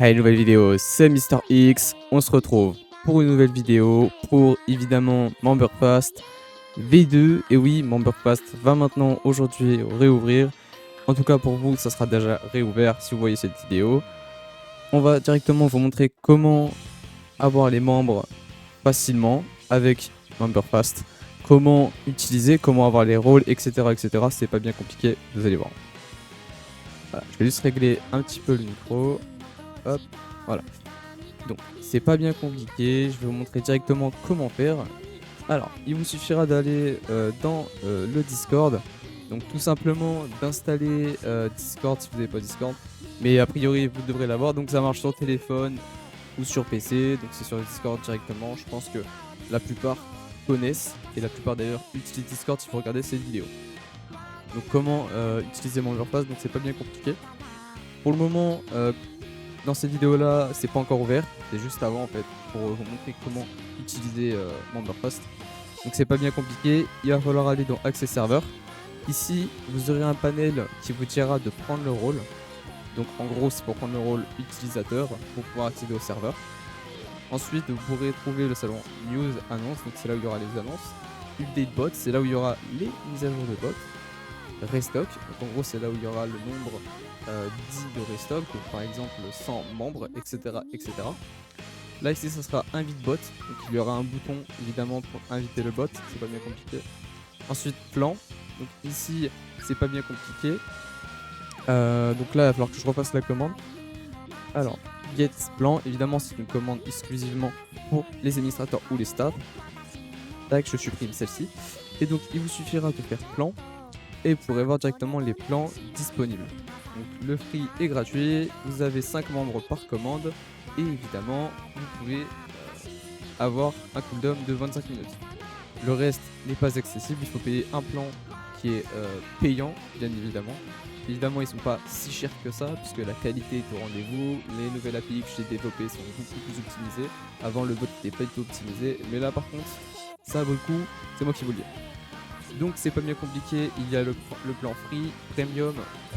Hey, nouvelle vidéo, c'est Mister X. On se retrouve pour une nouvelle vidéo pour évidemment MemberFast V2. Et oui, MemberFast va maintenant aujourd'hui réouvrir. En tout cas pour vous, ça sera déjà réouvert si vous voyez cette vidéo. On va directement vous montrer comment avoir les membres facilement avec MemberFast. Comment utiliser, comment avoir les rôles, etc. etc. C'est pas bien compliqué, vous allez voir. Voilà, je vais juste régler un petit peu le micro. Hop, voilà. Donc, c'est pas bien compliqué, je vais vous montrer directement comment faire. Alors, il vous suffira d'aller dans le Discord. Donc, tout simplement d'installer Discord si vous n'avez pas Discord. Mais a priori, vous devrez l'avoir. Donc, ça marche sur téléphone ou sur PC. Donc, c'est sur Discord directement. Je pense que la plupart connaissent. Et la plupart d'ailleurs utilisent Discord si vous regardez cette vidéo. Donc, comment utiliser MemberFast. Donc, c'est pas bien compliqué. Pour le moment, dans cette vidéo là, c'est pas encore ouvert, c'est juste avant en fait pour vous montrer comment utiliser MemberFast. Donc c'est pas bien compliqué, il va falloir aller dans Accès serveur. Ici, vous aurez un panel qui vous dira de prendre le rôle. Donc en gros, c'est pour prendre le rôle utilisateur pour pouvoir accéder au serveur. Ensuite, vous pourrez trouver le salon News Annonce, donc c'est là où il y aura les annonces. Update Bot, c'est là où il y aura les mises à jour de bots. Restock, donc en gros c'est là où il y aura le nombre dit de restock, donc par exemple 100 membres, etc. etc. Là ici ça sera invite bot, donc il y aura un bouton évidemment pour inviter le bot, c'est pas bien compliqué. Ensuite plan, donc ici c'est pas bien compliqué. Donc là il va falloir que je refasse la commande. Alors get plan, évidemment c'est une commande exclusivement pour les administrateurs ou les staffs. Tac, je supprime celle-ci. Et donc il vous suffira de faire plan et vous pourrez voir directement les plans disponibles. Donc le free est gratuit, vous avez 5 membres par commande et évidemment vous pouvez avoir un cooldown de 25 minutes. Le reste n'est pas accessible, il faut payer un plan qui est payant bien évidemment. Évidemment ils sont pas si chers que ça puisque la qualité est au rendez-vous, les nouvelles API que j'ai développées sont beaucoup plus optimisées. Avant le bot n'était pas du tout optimisé, mais là par contre ça vaut le coup, c'est moi qui vous le dis. Donc c'est pas bien compliqué, il y a le plan free, premium,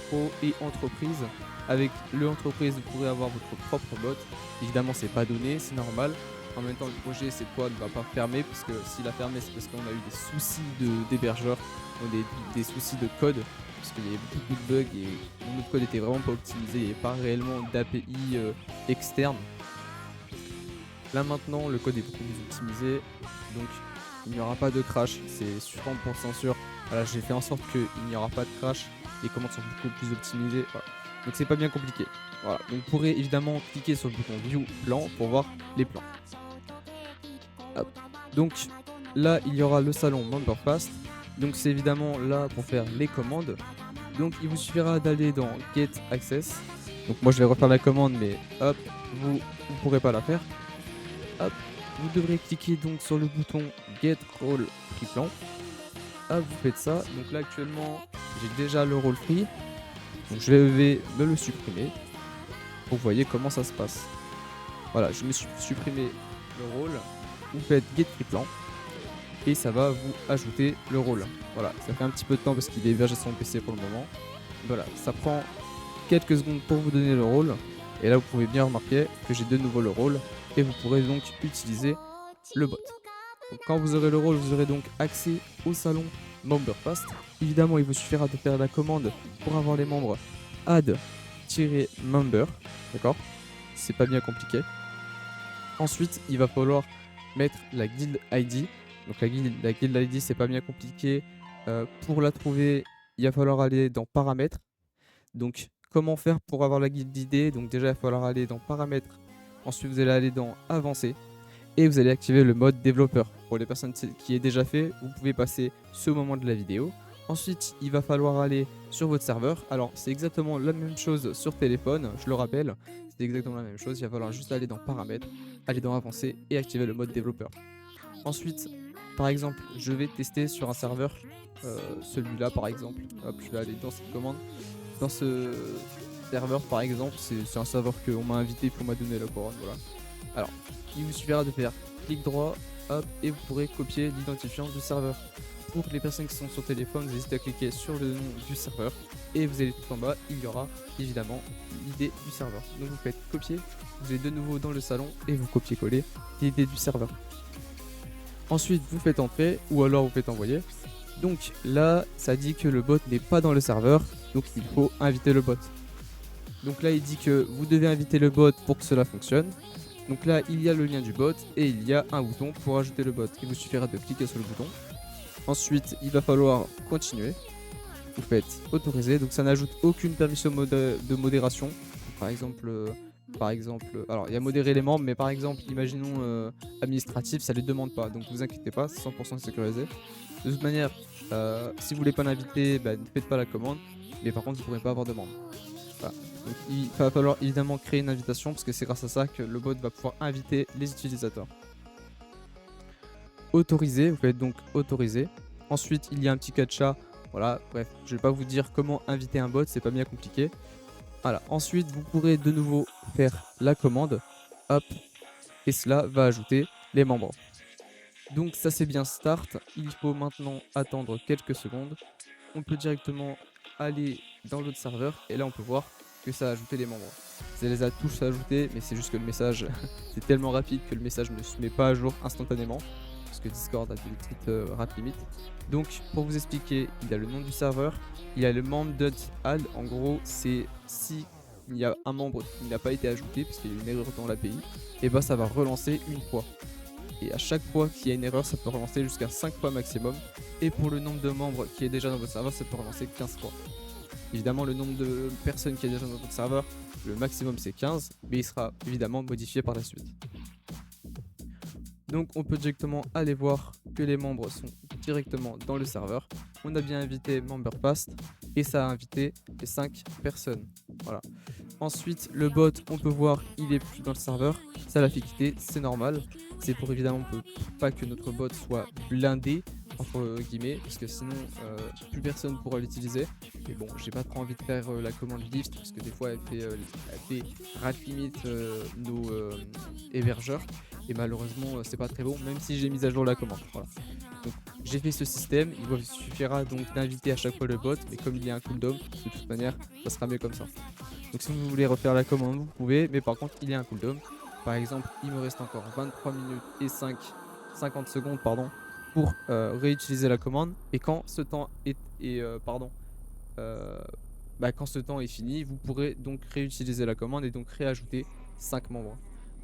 pro et entreprise. Avec le entreprise vous pourrez avoir votre propre bot. Évidemment c'est pas donné, c'est normal. En même temps le projet cette fois ne va pas fermer, parce que s'il a fermé c'est parce qu'on a eu des soucis d'hébergeur, des soucis de code, parce qu'il y avait beaucoup de bugs et notre code était vraiment pas optimisé, il n'y avait pas réellement d'API externe. Là maintenant le code est beaucoup plus optimisé, donc il n'y aura pas de crash, c'est 100% sûr. Voilà, j'ai fait en sorte qu'il n'y aura pas de crash, les commandes sont beaucoup plus optimisées, voilà. Donc c'est pas bien compliqué. Voilà, donc vous pourrez évidemment cliquer sur le bouton View Plan pour voir les plans. Hop. Donc là il y aura le salon MemberFast, donc c'est évidemment là pour faire les commandes. Donc il vous suffira d'aller dans Get Access. Donc moi je vais refaire la commande, mais hop, vous pourrez pas la faire. Hop, vous devrez cliquer donc sur le bouton Get Role Free Plan. Hop, vous faites ça. Donc là actuellement, j'ai déjà le rôle free. Donc je vais me le supprimer. Vous voyez comment ça se passe. Voilà, je me suis supprimé le rôle. Vous faites Get Free Plan. Et ça va vous ajouter le rôle. Voilà, ça fait un petit peu de temps parce qu'il est hébergé sur mon PC pour le moment. Voilà, ça prend quelques secondes pour vous donner le rôle. Et là vous pouvez bien remarquer que j'ai de nouveau le rôle. Et vous pourrez donc utiliser le bot. Donc, quand vous aurez le rôle, vous aurez donc accès au salon MemberFast. Évidemment, il vous suffira de faire la commande pour avoir les membres add-member. D'accord? C'est pas bien compliqué. Ensuite, il va falloir mettre la guild ID. Donc la guild ID, c'est pas bien compliqué. Pour la trouver, il va falloir aller dans paramètres. Donc comment faire pour avoir la guild ID? Donc déjà, il va falloir aller dans paramètres. Ensuite, vous allez aller dans Avancer et vous allez activer le mode développeur. Pour les personnes qui est déjà fait, vous pouvez passer ce moment de la vidéo. Ensuite, il va falloir aller sur votre serveur. Alors, c'est exactement la même chose sur téléphone, je le rappelle. C'est exactement la même chose. Il va falloir juste aller dans Paramètres, aller dans Avancer et activer le mode développeur. Ensuite, par exemple, je vais tester sur un serveur, celui-là par exemple. Hop, je vais aller dans cette commande. Dans ce serveur par exemple, c'est un serveur qu'on m'a invité et qu'on m'a donné la couronne, voilà. Alors, il vous suffira de faire clic droit, hop, et vous pourrez copier l'identifiant du serveur. Pour les personnes qui sont sur téléphone, vous hésitez à cliquer sur le nom du serveur et vous allez tout en bas, il y aura évidemment l'idée du serveur. Donc vous faites copier, vous êtes de nouveau dans le salon et vous copiez-coller l'idée du serveur. Ensuite vous faites entrer ou alors vous faites envoyer. Donc là ça dit que le bot n'est pas dans le serveur, donc il faut inviter le bot. Donc là il dit que vous devez inviter le bot pour que cela fonctionne. Donc là il y a le lien du bot et il y a un bouton pour ajouter le bot. Il vous suffira de cliquer sur le bouton. Ensuite, il va falloir continuer. Vous faites autoriser. Donc ça n'ajoute aucune permission de modération. Par exemple, alors il y a modérer les membres, mais par exemple, imaginons administratif, ça ne les demande pas. Donc vous inquiétez pas, c'est 100% sécurisé. De toute manière, si vous voulez pas l'inviter, ne faites pas la commande. Mais par contre, vous ne pourrez pas avoir de membres. Voilà. Donc il va falloir évidemment créer une invitation parce que c'est grâce à ça que le bot va pouvoir inviter les utilisateurs. Autoriser, vous faites donc autoriser. Ensuite, il y a un petit captcha. Voilà, bref, je vais pas vous dire comment inviter un bot, c'est pas bien compliqué. Voilà, ensuite, vous pourrez de nouveau faire la commande. Hop, et cela va ajouter les membres. Donc ça c'est bien start. Il faut maintenant attendre quelques secondes. On peut directement aller dans l'autre serveur et là on peut voir que ça a ajouté les membres. Ça les a tous ajoutés, mais c'est juste que le message c'est tellement rapide que le message ne se met pas à jour instantanément. Parce que Discord a des petites rate limite. Donc pour vous expliquer, il y a le nom du serveur, il y a le membre.add. En gros, c'est si il y a un membre qui n'a pas été ajouté parce qu'il y a une erreur dans l'API, et bah ça va relancer une fois. Et à chaque fois qu'il y a une erreur, ça peut relancer jusqu'à 5 fois maximum. Et pour le nombre de membres qui est déjà dans votre serveur, ça peut relancer 15 fois. Évidemment, le nombre de personnes qui est déjà dans votre serveur, le maximum c'est 15, mais il sera évidemment modifié par la suite. Donc on peut directement aller voir que les membres sont directement dans le serveur. On a bien invité MemberFast et ça a invité les 5 personnes. Voilà. Ensuite le bot, on peut voir il est plus dans le serveur. Ça l'a fait quitter, c'est normal. C'est pour évidemment pas que notre bot soit blindé entre guillemets, parce que sinon plus personne pourra l'utiliser. Mais bon, j'ai pas trop envie de faire la commande lift parce que des fois elle fait rate limite nos hébergeurs. Et malheureusement c'est pas très bon, même si j'ai mis à jour la commande. Voilà. Donc j'ai fait ce système, il vous suffira donc d'inviter à chaque fois le bot, mais comme il y a un cooldown, de toute manière ça sera mieux comme ça. Donc si vous voulez refaire la commande vous pouvez, mais par contre il y a un cooldown. Par exemple il me reste encore 23 minutes et 50 secondes pour réutiliser la commande, et quand ce temps quand ce temps est fini, vous pourrez donc réutiliser la commande et donc réajouter 5 membres.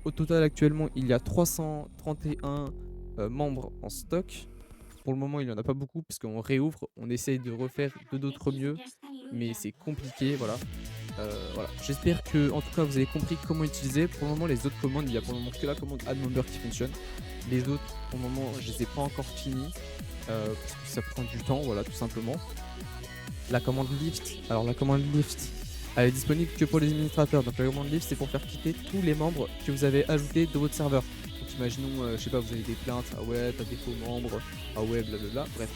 Au total actuellement il y a 331 membres en stock. Pour le moment il n'y en a pas beaucoup parce qu'on réouvre, on essaye de refaire d'autres mieux, mais c'est compliqué, voilà. Voilà. J'espère que en tout cas vous avez compris comment utiliser. Pour le moment les autres commandes, il y a pour le moment que la commande add-member qui fonctionne. Les autres pour le moment je les ai pas encore finis parce que ça prend du temps, voilà, tout simplement. La commande lift, alors la commande lift elle est disponible que pour les administrateurs. Donc la commande lift c'est pour faire quitter tous les membres que vous avez ajoutés de votre serveur. Donc imaginons, je sais pas, vous avez des plaintes, ah ouais t'as des faux membres, ah ouais blablabla, bref.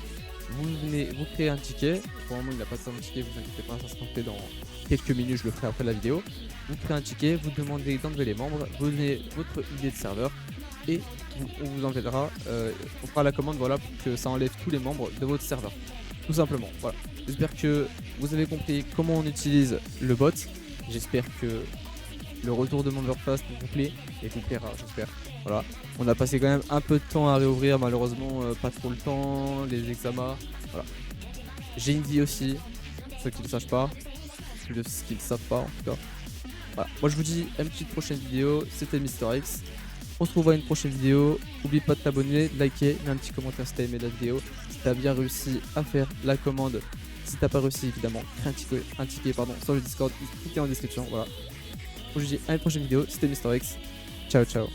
Vous venez, vous créez un ticket, pour le moment il n'a pas de ticket, vous inquiétez pas, ça sera fait dans quelques minutes, je le ferai après la vidéo. Vous créez un ticket, vous demandez d'enlever les membres, vous donnez votre ID de serveur et on vous enverra, on fera la commande, voilà, pour que ça enlève tous les membres de votre serveur. Tout simplement, voilà. J'espère que vous avez compris comment on utilise le bot. J'espère que le retour de MemberFast vous plaît et vous plaira, j'espère. Voilà. On a passé quand même un peu de temps à réouvrir, malheureusement pas trop le temps, les examens. Voilà. J'ai une vie aussi, ceux qui ne le sachent pas, plus ceux qui ne le savent pas en tout cas. Voilà. Moi je vous dis à une petite prochaine vidéo, c'était MrX. On se revoit à une prochaine vidéo. N'oublie pas de t'abonner, de liker, mets un petit commentaire si t'as aimé la vidéo. Si t'as bien réussi à faire la commande. Si t'as pas réussi évidemment, crée un ticket sur le Discord, tout est en description. Voilà. Je vous dis à une prochaine vidéo, c'était MrX. Ciao ciao.